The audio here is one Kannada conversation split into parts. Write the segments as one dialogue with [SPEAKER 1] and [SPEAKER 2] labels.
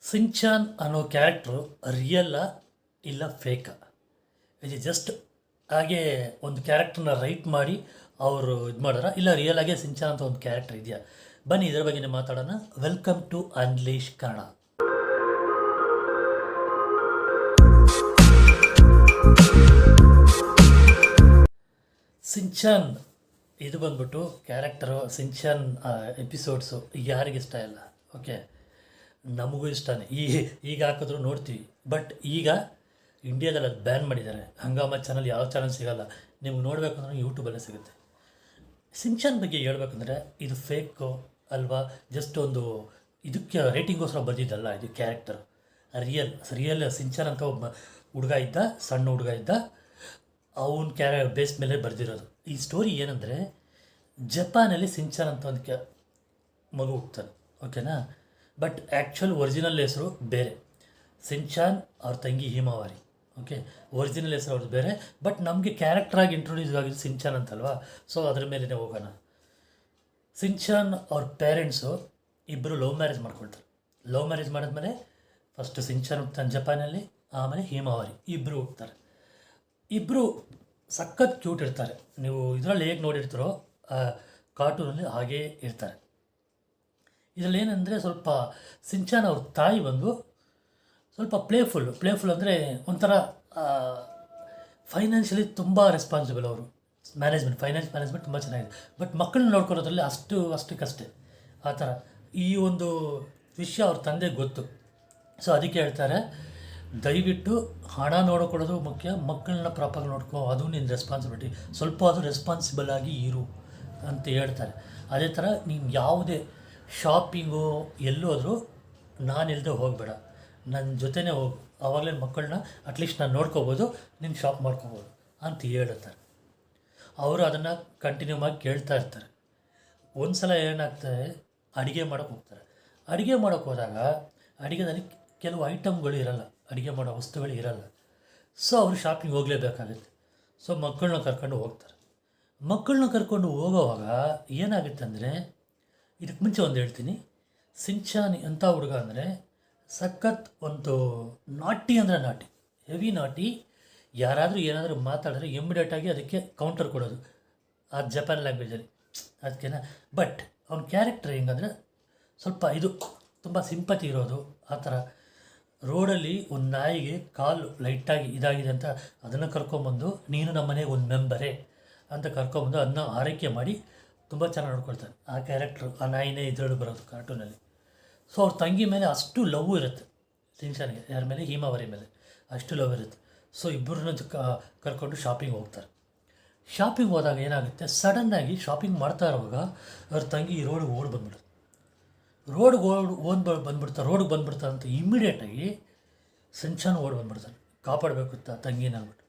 [SPEAKER 1] ಸಿಂಚಾನ್ ಅನ್ನೋ ಕ್ಯಾರೆಕ್ಟ್ರು ರಿಯಲ್ಲಾ ಇಲ್ಲ ಫೇಕಾ? ಇದು ಜಸ್ಟ್ ಹಾಗೆ ಒಂದು ಕ್ಯಾರೆಕ್ಟ್ರನ್ನ ರೈಟ್ ಮಾಡಿ ಅವರು ಇದು ಮಾಡಿದ್ರ, ಇಲ್ಲ ರಿಯಲ್ ಆಗೇ ಸಿಂಚಾನ್ ಅಂತ ಒಂದು ಕ್ಯಾರೆಕ್ಟರ್ ಇದೆಯಾ? ಬನ್ನಿ ಇದರ ಬಗ್ಗೆ ಮಾತಾಡೋಣ. Welcome to unleash Kannada. Shinchan ಇದು ಬಂದ್ಬಿಟ್ಟು ಕ್ಯಾರೆಕ್ಟರು ಸಿಂಚಾನ್ ಎಪಿಸೋಡ್ಸು ಯಾರಿಗಿಷ್ಟ ಇಲ್ಲ? ಓಕೆ, ನಮಗೂ ಇಷ್ಟನೇ. ಈಗ ಹಾಕಿದ್ರು ನೋಡ್ತೀವಿ. ಬಟ್ ಈಗ ಇಂಡಿಯಾದಲ್ಲಿ ಅದು ಬ್ಯಾನ್ ಮಾಡಿದ್ದಾರೆ. ಹಂಗಾಮ ಚಾನಲ್ ಯಾವ ಚಾನಲ್ ಸಿಗೋಲ್ಲ, ನಿಮ್ಗೆ ನೋಡಬೇಕಂದ್ರೆ ಯೂಟ್ಯೂಬಲ್ಲೇ ಸಿಗುತ್ತೆ. ಸಿಂಚಾನ್ ಬಗ್ಗೆ ಹೇಳ್ಬೇಕಂದ್ರೆ ಇದು ಫೇಕು ಅಲ್ವಾ? ಜಸ್ಟ್ ಒಂದು ಇದಕ್ಕೆ ರೇಟಿಂಗೋಸ್ಕರ ಬಂದಿದ್ದಲ್ಲ ಇದು ಕ್ಯಾರೆಕ್ಟರ್. ರಿಯಲ್ ಸಿಂಚಾನ್ ಅಂತ ಒಬ್ಬ ಹುಡುಗ ಇದ್ದ, ಸಣ್ಣ ಹುಡುಗ ಇದ್ದ, ಅವನ ಬೇಸ್ ಮೇಲೆ ಬರೆದಿರೋದು ಈ ಸ್ಟೋರಿ. ಏನಂದರೆ ಜಪಾನಲ್ಲಿ ಸಿಂಚಾನ್ ಅಂತ ಒಂದು ಮಗು ಹುಡ್ತಾನೆ, ಓಕೆನಾ? ಬಟ್ ಆ್ಯಕ್ಚುಲ್ ಒರಿಜಿನಲ್ ಹೆಸರು ಬೇರೆ. ಸಿಂಚಾನ್ ಅವ್ರ ತಂಗಿ ಹಿಮಾವಾರಿ, ಓಕೆ. ಒರಿಜಿನಲ್ ಹೆಸರು ಅವ್ರದ್ದು ಬೇರೆ. ಬಟ್ ನಮಗೆ ಕ್ಯಾರೆಕ್ಟ್ರಾಗಿ ಇಂಟ್ರೊಡ್ಯೂಸ್ ಆಗಿದ್ದು ಸಿಂಚಾನ್ ಅಂತಲ್ವಾ, ಸೊ ಅದ್ರ ಮೇಲೇ ಹೋಗೋಣ. ಸಿಂಚಾನ್ ಅವ್ರ ಪೇರೆಂಟ್ಸು ಇಬ್ಬರು ಲವ್ ಮ್ಯಾರೇಜ್ ಮಾಡ್ಕೊಳ್ತಾರೆ. ಲವ್ ಮ್ಯಾರೇಜ್ ಮಾಡಿದ್ಮೇಲೆ ಫಸ್ಟ್ ಸಿಂಚಾನ್ ಹುಡ್ತಾನೆ ಜಪಾನಲ್ಲಿ, ಆಮೇಲೆ ಹಿಮಾವಾರಿ ಇಬ್ಬರು ಹುಡ್ತಾರೆ. ಇಬ್ಬರು ಸಖತ್ ಕ್ಯೂಟ್ ಇರ್ತಾರೆ. ನೀವು ಇದರಲ್ಲಿ ಹೇಗೆ ನೋಡಿರ್ತಾರೋ ಕಾರ್ಟೂನಲ್ಲಿ ಹಾಗೇ ಇರ್ತಾರೆ. ಇದರಲ್ಲಿ ಏನಂದರೆ ಸ್ವಲ್ಪ ಸಿಂಚಾನ್ ಅವ್ರ ತಾಯಿ ಬಂದು ಸ್ವಲ್ಪ ಪ್ಲೇಫುಲ್ ಅಂದರೆ ಒಂಥರ ಫೈನಾನ್ಷಿಯಲಿ ತುಂಬ ರೆಸ್ಪಾನ್ಸಿಬಲ್. ಅವರು ಫೈನಾನ್ಸ್ ಮ್ಯಾನೇಜ್ಮೆಂಟ್ ತುಂಬ ಚೆನ್ನಾಗಿದೆ. ಬಟ್ ಮಕ್ಕಳನ್ನ ನೋಡ್ಕೊಳೋದ್ರಲ್ಲಿ ಅಷ್ಟಕ್ಕಷ್ಟೇ ಆ ಥರ. ಈ ಒಂದು ವಿಷಯ ಅವ್ರ ತಂದೆಗೆ ಗೊತ್ತು. ಸೊ ಅದಕ್ಕೆ ಹೇಳ್ತಾರೆ, ದಯವಿಟ್ಟು ಹಣ ನೋಡ್ಕೊಳ್ಳೋದು ಮುಖ್ಯ, ಮಕ್ಕಳನ್ನ ಪ್ರಾಪರ್ ನೋಡ್ಕೋ, ಅದು ನಿನ್ನ ರೆಸ್ಪಾನ್ಸಿಬಿಲಿಟಿ, ಸ್ವಲ್ಪ ಅದು ರೆಸ್ಪಾನ್ಸಿಬಲ್ ಆಗಿ ಇರು ಅಂತ ಹೇಳ್ತಾರೆ. ಅದೇ ಥರ ನೀನು ಯಾವುದೇ ಶಾಪಿಂಗು ಎಲ್ಲೋದ್ರೂ ನಾನಿಲ್ಲದೆ ಹೋಗಬೇಡ, ನನ್ನ ಜೊತೆನೇ ಹೋಗು, ಆವಾಗಲೇ ಮಕ್ಕಳನ್ನ ಅಟ್ಲೀಸ್ಟ್ ನಾನು ನೋಡ್ಕೋಬೋದು, ನೀನು ಶಾಪ್ ಮಾಡ್ಕೋಬೋದು ಅಂತ ಹೇಳುತ್ತಾರೆ. ಅವರು ಅದನ್ನು ಕಂಟಿನ್ಯೂ ಆಗಿ ಕೇಳ್ತಾ ಇರ್ತಾರೆ. ಒಂದು ಸಲ ಏನಾಗ್ತದೆ, ಅಡುಗೆ ಮಾಡೋಕ್ಕೆ ಹೋಗ್ತಾರೆ. ಅಡುಗೆ ಮಾಡೋಕ್ಕೆ ಹೋದಾಗ ಅಡುಗೆದಲ್ಲಿ ಕೆಲವು ಐಟಮ್ಗಳು ಇರಲ್ಲ, ಅಡುಗೆ ಮಾಡೋ ವಸ್ತುಗಳು ಇರಲ್ಲ. ಸೊ ಅವರು ಶಾಪಿಂಗ್ ಹೋಗಲೇಬೇಕಾಗುತ್ತೆ. ಸೊ ಮಕ್ಕಳನ್ನ ಕರ್ಕೊಂಡು ಹೋಗ್ತಾರೆ. ಮಕ್ಕಳನ್ನ ಕರ್ಕೊಂಡು ಹೋಗೋವಾಗ ಏನಾಗುತ್ತೆ ಅಂದರೆ, ಇದಕ್ಕೆ ಮುಂಚೆ ಒಂದು ಹೇಳ್ತೀನಿ. ಸಿಂಚಾನ್ ಎಂಥ ಹುಡುಗ ಅಂದರೆ ಸಖತ್ ಒಂದು ನಾಟಿ ಅಂದರೆ ನಾಟಿ, ಹೆವಿ ನಾಟಿ. ಯಾರಾದರೂ ಏನಾದರೂ ಮಾತಾಡಿದ್ರೆ ಇಮ್ಮಿಡಿಯೇಟಾಗಿ ಅದಕ್ಕೆ ಕೌಂಟರ್ ಕೊಡೋದು, ಆ ಜಪಾನ್ ಲ್ಯಾಂಗ್ವೇಜಲ್ಲಿ, ಅದಕ್ಕೇನ. ಬಟ್ ಅವ್ನ ಕ್ಯಾರೆಕ್ಟರ್ ಹೆಂಗಂದರೆ ಸ್ವಲ್ಪ ಇದು ತುಂಬ ಸಿಂಪತಿ ಇರೋದು. ಆ ಥರ ರೋಡಲ್ಲಿ ಒಂದು ನಾಯಿಗೆ ಕಾಲು ಲೈಟಾಗಿ ಇದಾಗಿದೆ ಅಂತ ಅದನ್ನು ಕರ್ಕೊಂಬಂದು, ನೀನು ನಮ್ಮ ಮನೆಗೆ ಒಂದು ಮೆಂಬರೇ ಅಂತ ಕರ್ಕೊಂಬಂದು ಅದನ್ನ ಆರೈಕೆ ಮಾಡಿ ತುಂಬ ಚೆನ್ನಾಗಿ ನೋಡ್ಕೊಳ್ತಾರೆ. ಆ ಕ್ಯಾರೆಕ್ಟ್ರು, ಆ ನಾಯಿನೇ ಇದರಲ್ಲಿ ಬರೋದು ಕಾರ್ಟೂನಲ್ಲಿ. ಸೊ ಅವ್ರ ತಂಗಿ ಮೇಲೆ ಅಷ್ಟು ಲವ್ ಇರುತ್ತೆ ಸಿಂಚಾನ್ಗೆ, ಯಾರ ಮೇಲೆ? ಹಿಮಾವರಿ ಮೇಲೆ ಅಷ್ಟು ಲವ್ ಇರುತ್ತೆ. ಸೊ ಇಬ್ಬರನ್ನ ಕರ್ಕೊಂಡು ಶಾಪಿಂಗ್ ಹೋಗ್ತಾರೆ. ಶಾಪಿಂಗ್ ಹೋದಾಗ ಏನಾಗುತ್ತೆ, ಸಡನ್ನಾಗಿ ಶಾಪಿಂಗ್ ಮಾಡ್ತಾ ಇರುವಾಗ ಅವ್ರ ತಂಗಿ ರೋಡಿಗೆ ಬಂದ್ಬಿಡುತ್ತೆ. ರೋಡಿಗೆ ಬಂದ್ಬಿಡ್ತಾರೆ ಅಂತ ಇಮ್ಮಿಡಿಯೇಟಾಗಿ ಸಿಂಚಾನ್ ಬಂದ್ಬಿಡ್ತಾನೆ, ಕಾಪಾಡಬೇಕು ತಂಗಿನ ಅಂದ್ಬಿಟ್ಟು.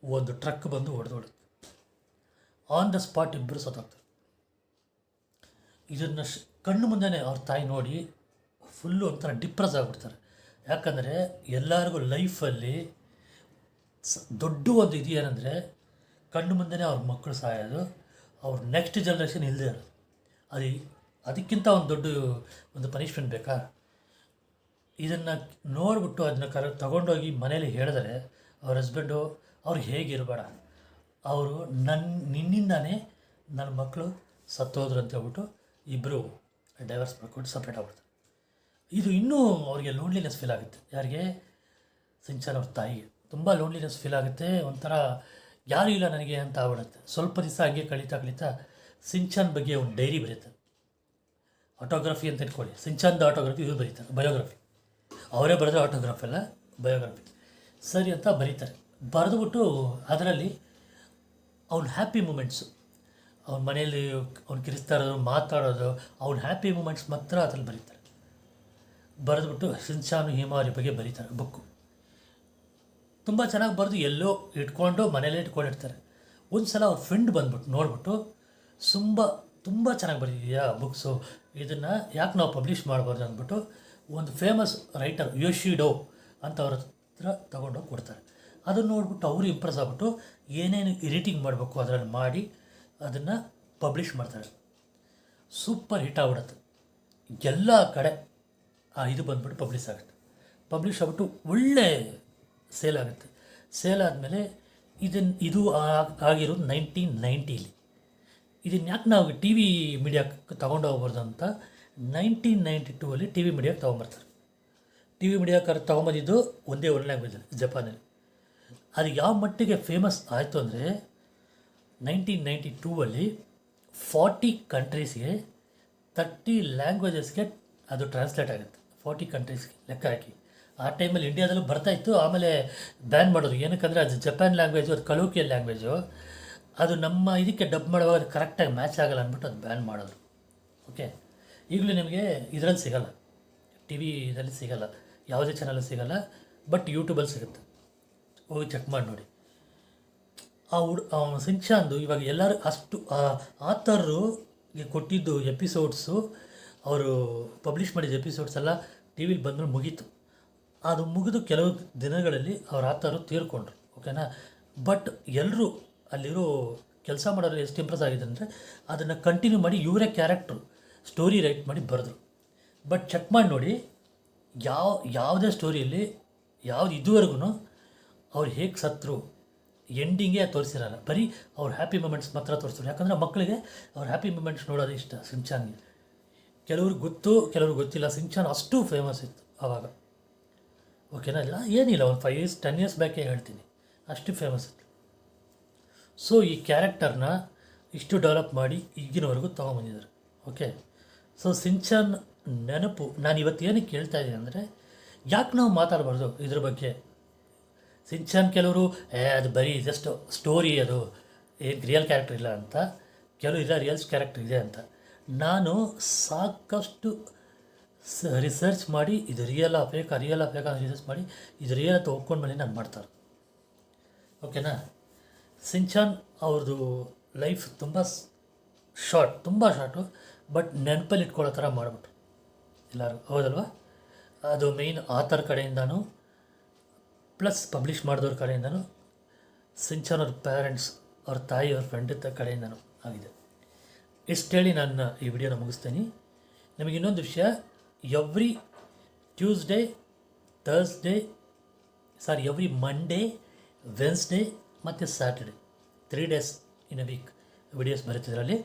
[SPEAKER 1] ಒಂದು ಟ್ರಕ್ ಬಂದು ಹೊಡೆದೋಡುತ್ತೆ. ಆನ್ ದ ಸ್ಪಾಟ್ ಇಬ್ಬರು ಸತ್ತೋಗ್ತಾರೆ. ಇದನ್ನು ಕಣ್ಣು ಮುಂದೆನೇ ಅವ್ರ ತಾಯಿ ನೋಡಿ ಫುಲ್ಲು ಒಂಥರ ಡಿಪ್ರೆಸ್ ಆಗಿಬಿಡ್ತಾರೆ. ಯಾಕಂದರೆ ಎಲ್ಲರಿಗೂ ಲೈಫಲ್ಲಿ ದೊಡ್ಡ ಒಂದು ಇದು ಏನಂದರೆ, ಕಣ್ಣು ಮುಂದೆನೇ ಅವ್ರ ಮಕ್ಕಳು ಸಾಯೋದು, ಅವ್ರ ನೆಕ್ಸ್ಟ್ ಜನ್ರೇಷನ್ ಇಲ್ಲದೆ ಇರೋದು. ಅದಕ್ಕಿಂತ ಒಂದು ದೊಡ್ಡ ಒಂದು ಪನಿಷ್ಮೆಂಟ್ ಬೇಕಾ? ಇದನ್ನು ನೋಡಿಬಿಟ್ಟು ಅದನ್ನ ತಗೊಂಡೋಗಿ ಮನೇಲಿ ಹೇಳಿದ್ರೆ ಅವ್ರ ಹಸ್ಬೆಂಡು, ಅವ್ರು ಹೇಗಿರಬೇಡ, ಅವರು ನಿನ್ನಿಂದಾನೇ ನನ್ನ ಮಕ್ಕಳು ಸತ್ತೋದ್ರು ಅಂತ ಹೇಳ್ಬಿಟ್ಟು ಇಬ್ಬರು ಡೈವರ್ಸ್ ಮಾಡ್ಕೊಂಡು ಸಪ್ರೇಟ್ ಆಗ್ಬಿಡ್ತಾರೆ. ಇದು ಇನ್ನೂ ಅವ್ರಿಗೆ ಲೋನ್ಲಿನೆಸ್ ಫೀಲ್ ಆಗುತ್ತೆ. ಯಾರಿಗೆ? ಸಿಂಚಾನ್ ಅವ್ರ ತಾಯಿಗೆ ತುಂಬ ಲೋನ್ಲಿನೆಸ್ ಫೀಲ್ ಆಗುತ್ತೆ. ಒಂಥರ ಯಾರೂ ಇಲ್ಲ ನನಗೆ ಅಂತ ಆಗ್ಬಿಡುತ್ತೆ. ಸ್ವಲ್ಪ ದಿವಸ ಹಾಗೆ ಕಳೀತಾ ಸಿಂಚಾನ್ ಬಗ್ಗೆ ಒಂದು ಡೈರಿ ಬರೀತಾರೆ, ಆಟೋಗ್ರಫಿ ಅಂತ ಇಟ್ಕೊಳ್ಳಿ. ಸಿಂಚಾನ್ದ ಆಟೋಗ್ರಫಿ ಇವರು ಬರೀತಾರೆ, ಬಯೋಗ್ರಫಿ. ಅವರೇ ಬರೆದ್ರೆ ಆಟೋಗ್ರಾಫ್ ಅಲ್ಲ, ಬಯೋಗ್ರಫಿ ಸರಿ ಅಂತ ಬರೀತಾರೆ. ಬರೆದುಬಿಟ್ಟು ಅದರಲ್ಲಿ ಅವ್ನ ಹ್ಯಾಪಿ ಮೂಮೆಂಟ್ಸು, ಅವ್ನ ಮನೆಯಲ್ಲಿ ಅವ್ನು ಕಿರಿಸ್ತಾ ಇರೋದು, ಮಾತಾಡೋದು, ಅವ್ನ ಹ್ಯಾಪಿ ಮೂಮೆಂಟ್ಸ್ ಮಾತ್ರ ಅದ್ರಲ್ಲಿ ಬರೀತಾರೆ. ಬರೆದ್ಬಿಟ್ಟು ಸಿಂಚಾನ್ ಹಿಮಾವರಿ ಬಗ್ಗೆ ಬರೀತಾರೆ ಬುಕ್ಕು. ತುಂಬ ಚೆನ್ನಾಗಿ ಬರೆದು ಎಲ್ಲೋ ಇಟ್ಕೊಂಡು ಮನೇಲೇ ಇಟ್ಕೊಂಡಿರ್ತಾರೆ. ಒಂದು ಸಲ ಅವ್ರ ಫ್ರೆಂಡ್ ಬಂದ್ಬಿಟ್ಟು ನೋಡ್ಬಿಟ್ಟು, ತುಂಬ ಚೆನ್ನಾಗಿ ಬರೆದಿದೆಯಾ ಬುಕ್ಸು, ಇದನ್ನು ಯಾಕೆ ನಾವು ಪಬ್ಲಿಷ್ ಮಾಡಬಾರ್ದು ಅಂದ್ಬಿಟ್ಟು ಒಂದು ಫೇಮಸ್ ರೈಟರ್ ಯೋಶಿಡೋ ಅಂತ ಅವ್ರ ಹತ್ರ ತೊಗೊಂಡೋಗಿ ಕೊಡ್ತಾರೆ. ಅದನ್ನು ನೋಡ್ಬಿಟ್ಟು ಅವರು ಇಂಪ್ರೆಸ್ ಆಗ್ಬಿಟ್ಟು ಏನೇನು ಎಡಿಟಿಂಗ್ ಮಾಡಬೇಕು ಅದರಲ್ಲಿ ಮಾಡಿ ಅದನ್ನು ಪಬ್ಲಿಷ್ ಮಾಡ್ತಾರೆ. ಸೂಪರ್ ಹಿಟ್ ಆಗ್ಬಿಡುತ್ತೆ. ಎಲ್ಲ ಕಡೆ ಇದು ಬಂದ್ಬಿಟ್ಟು ಪಬ್ಲಿಷ್ ಆಗುತ್ತೆ. ಪಬ್ಲಿಷ್ ಆಗ್ಬಿಟ್ಟು ಒಳ್ಳೆ ಸೇಲ್ ಆಗುತ್ತೆ. ಸೇಲ್ ಆದಮೇಲೆ ಇದು ಆಗಿರೋದು 1990. ಇದನ್ನು ಯಾಕೆ ನಾವು ಟಿ ವಿ ಮೀಡಿಯಾಕ್ಕೆ ತೊಗೊಂಡು ಹೋಗ್ಬಾರ್ದು ಅಂತ 1992 ಟಿ ವಿ ಮೀಡಿಯಾಕ್ಕೆ ತೊಗೊಂಬರ್ತಾರೆ. ಟಿ ವಿ ಮೀಡಿಯಾಕ್ಕೆ ತೊಗೊಂಬಂದಿದ್ದು ಒಂದೇ ಒಂದು ಲ್ಯಾಂಗ್ವೇಜಲ್ಲಿ, ಜಪಾನಲ್ಲಿ. ಅದು ಯಾವ ಮಟ್ಟಿಗೆ ಫೇಮಸ್ ಆಯಿತು ಅಂದರೆ 1992 40 ಕಂಟ್ರೀಸ್ಗೆ 30 ಲ್ಯಾಂಗ್ವೇಜಸ್ಗೆ ಅದು ಟ್ರಾನ್ಸ್ಲೇಟ್ ಆಗುತ್ತೆ. 40 ಕಂಟ್ರೀಸ್ಗೆ ಲೆಕ್ಕ ಹಾಕಿ. ಆ ಟೈಮಲ್ಲಿ ಇಂಡಿಯಾದಲ್ಲೂ ಬರ್ತಾಯಿತ್ತು, ಆಮೇಲೆ ಬ್ಯಾನ್ ಮಾಡೋದು. ಏನಕ್ಕಂದರೆ ಅದು ಜಪಾನ್ ಲ್ಯಾಂಗ್ವೇಜು, ಅದು ಕಲೋಕಿಯಲ್ ಲ್ಯಾಂಗ್ವೇಜು, ಅದು ನಮ್ಮ ಇದಕ್ಕೆ ಡಬ್ ಮಾಡುವಾಗ ಅದು ಕರೆಕ್ಟಾಗಿ ಮ್ಯಾಚ್ ಆಗಲ್ಲ ಅಂದ್ಬಿಟ್ಟು ಅದು ಬ್ಯಾನ್ ಮಾಡೋದು. ಓಕೆ, ಈಗಲೂ ನಿಮಗೆ ಇದರಲ್ಲಿ ಸಿಗೋಲ್ಲ, ಟಿ ವಿದಲ್ಲಿ ಸಿಗೋಲ್ಲ, ಯಾವುದೇ ಚಾನಲ್ ಸಿಗೋಲ್ಲ, ಬಟ್ ಯೂಟ್ಯೂಬಲ್ಲಿ ಸಿಗುತ್ತೆ, ಹೋಗಿ ಚೆಕ್ ಮಾಡಿ ನೋಡಿ. ಸಿಂಚಾನ್ದು ಇವಾಗ ಎಲ್ಲರೂ ಅಷ್ಟು ಆಥರ್ಗೆ ಕೊಟ್ಟಿದ್ದು ಎಪಿಸೋಡ್ಸು, ಅವರು ಪಬ್ಲಿಷ್ ಮಾಡಿದ ಎಪಿಸೋಡ್ಸ್ ಎಲ್ಲ ಟಿ ವಿಲಿ ಬಂದ್ಮೇಲೆ ಮುಗೀತು. ಅದು ಮುಗಿದು ಕೆಲವು ದಿನಗಳಲ್ಲಿ ಅವ್ರ ಆಥರು ತೀರ್ಕೊಂಡ್ರು. ಓಕೆನಾ, ಬಟ್ ಎಲ್ಲರೂ ಅಲ್ಲಿರೋ ಕೆಲಸ ಮಾಡೋರು ಎಷ್ಟು ಇಂಪ್ರೆಸ್ ಆಗಿದೆ ಅಂದರೆ ಅದನ್ನು ಕಂಟಿನ್ಯೂ ಮಾಡಿ ಇವರೇ ಕ್ಯಾರೆಕ್ಟ್ರು ಸ್ಟೋರಿ ರೈಟ್ ಮಾಡಿ ಬರೆದ್ರು. ಬಟ್ ಚೆಕ್ ಮಾಡಿ ನೋಡಿ, ಯಾವುದೇ ಸ್ಟೋರಿಯಲ್ಲಿ ಯಾವುದು ಇದುವರೆಗೂ ಅವ್ರು ಹೇಗೆ ಸತ್ರು ಎಂಡಿಂಗೇ ತೋರಿಸಿರಲ್ಲ, ಬರೀ ಅವ್ರ ಹ್ಯಾಪಿ ಮೂಮೆಂಟ್ಸ್ ಮಾತ್ರ ತೋರಿಸ್ತಾರೆ. ಯಾಕಂದರೆ ಮಕ್ಕಳಿಗೆ ಅವ್ರ ಹ್ಯಾಪಿ ಮೂಮೆಂಟ್ಸ್ ನೋಡೋದು ಇಷ್ಟ ಸಿಂಚಾನ್ಗೆ. ಕೆಲವ್ರಿಗೆ ಗೊತ್ತು, ಕೆಲವ್ರಿಗೆ ಗೊತ್ತಿಲ್ಲ. ಸಿಂಚಾನ್ ಅಷ್ಟು ಫೇಮಸ್ ಇತ್ತು ಆವಾಗ. ಓಕೆನಾ, ಇಲ್ಲ ಏನಿಲ್ಲ, ಒಂದು 5 years 10 years ಬ್ಯಾಕೇ ಹೇಳ್ತೀನಿ, ಅಷ್ಟು ಫೇಮಸ್ ಇತ್ತು. ಸೊ ಈ ಕ್ಯಾರೆಕ್ಟರ್ನ ಇಷ್ಟು ಡೆವಲಪ್ ಮಾಡಿ ಈಗಿನವರೆಗೂ ತೊಗೊಂಬಂದಿದ್ದಾರೆ. ಓಕೆ, ಸೊ ಸಿಂಚಾನ್ ನೆನಪು ನಾನು ಇವತ್ತು ಏನಕ್ಕೆ ಕೇಳ್ತಾ ಇದ್ದೀನಿ ಅಂದರೆ, ಯಾಕೆ ನಾವು ಮಾತಾಡಬಾರ್ದು ಇದ್ರ ಬಗ್ಗೆ? ಸಿಂಚಾನ್ ಕೆಲವರು ಅದು ಬರೀ ಜಸ್ಟ್ ಸ್ಟೋರಿ, ಅದು ಏನು ರಿಯಲ್ ಕ್ಯಾರೆಕ್ಟರ್ ಇಲ್ಲ ಅಂತ, ಕೆಲವು ಇಲ್ಲ ರಿಯಲ್ಸ್ ಕ್ಯಾರೆಕ್ಟರ್ ಇದೆ ಅಂತ. ನಾನು ಸಾಕಷ್ಟು ರಿಸರ್ಚ್ ಮಾಡಿ ಇದು ರಿಯಲ್ ಬೇಕಾ ಅಂತ ರಿಸರ್ಚ್ ಮಾಡಿ ಇದು ರಿಯಲ್ ಅಂತ ಒಪ್ಕೊಂಡು ಮೇಲೆ ನಾನು ಮಾಡ್ತಾರೆ. ಓಕೆನಾ, ಸಿಂಚಾನ್ ಅವ್ರದ್ದು ಲೈಫ್ ತುಂಬ ಶಾರ್ಟು, ಬಟ್ ನೆನಪಲ್ಲಿ ಇಟ್ಕೊಳ್ಳೋ ಥರ ಮಾಡಿಬಿಟ್ರು ಎಲ್ಲರೂ, ಹೌದಲ್ವಾ? ಅದು ಮೇಯ್ನ್ ಆಥರ್ ಕಡೆಯಿಂದನೂ ಪ್ಲಸ್ ಪಬ್ಲಿಷ್ ಮಾಡಿದವ್ರ ಕಡೆಯಿಂದನೂ, ಸಿಂಚಾನ್ ಅವ್ರ ಪೇರೆಂಟ್ಸ್, ಅವ್ರ ತಾಯಿ, ಅವ್ರ ಫ್ರೆಂಡ್ ಕಡೆಯಿಂದನೂ ಆಗಿದೆ. ಇಷ್ಟು ಹೇಳಿ ನಾನು ಈ ವಿಡಿಯೋನ ಮುಗಿಸ್ತೀನಿ. ನಿಮಗೆ ಇನ್ನೊಂದು ವಿಷಯ, ಎವ್ರಿ ಮಂಡೇ, ವೆನ್ಸ್ಡೇ ಮತ್ತು Saturday 3 days in a week videos ಬರುತ್ತಿದ್ರಲ್ಲಿ.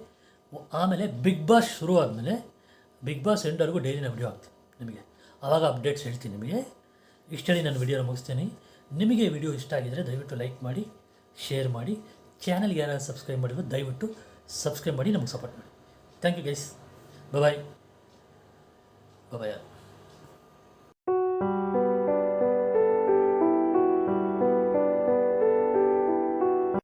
[SPEAKER 1] ಆಮೇಲೆ ಬಿಗ್ ಬಾಸ್ ಶುರು ಆದಮೇಲೆ ಬಿಗ್ ಬಾಸ್ ಎಂಡ್ವರೆಗೂ ಡೈಲಿನ ವಿಡಿಯೋ ಆಗ್ತದೆ ನಿಮಗೆ, ಆವಾಗ ಅಪ್ಡೇಟ್ಸ್ ಹೇಳ್ತೀನಿ ನಿಮಗೆ. ಇಷ್ಟು ಹೇಳಿ ನಾನು ವಿಡಿಯೋನ ಮುಗಿಸ್ತೀನಿ. ನಿಮಗೆ ವಿಡಿಯೋ ಇಷ್ಟ ಆಗಿದರೆ ದಯವಿಟ್ಟು ಲೈಕ್ ಮಾಡಿ, ಶೇರ್ ಮಾಡಿ, ಚಾನಲ್ಗೆ ಯಾರು ಸಬ್ಸ್ಕ್ರೈಬ್ ಮಾಡಿದ್ರು ದಯವಿಟ್ಟು ಸಬ್ಸ್ಕ್ರೈಬ್ ಮಾಡಿ ನಮಗೆ ಸಪೋರ್ಟ್ ಮಾಡಿ. Thank you guys, bye.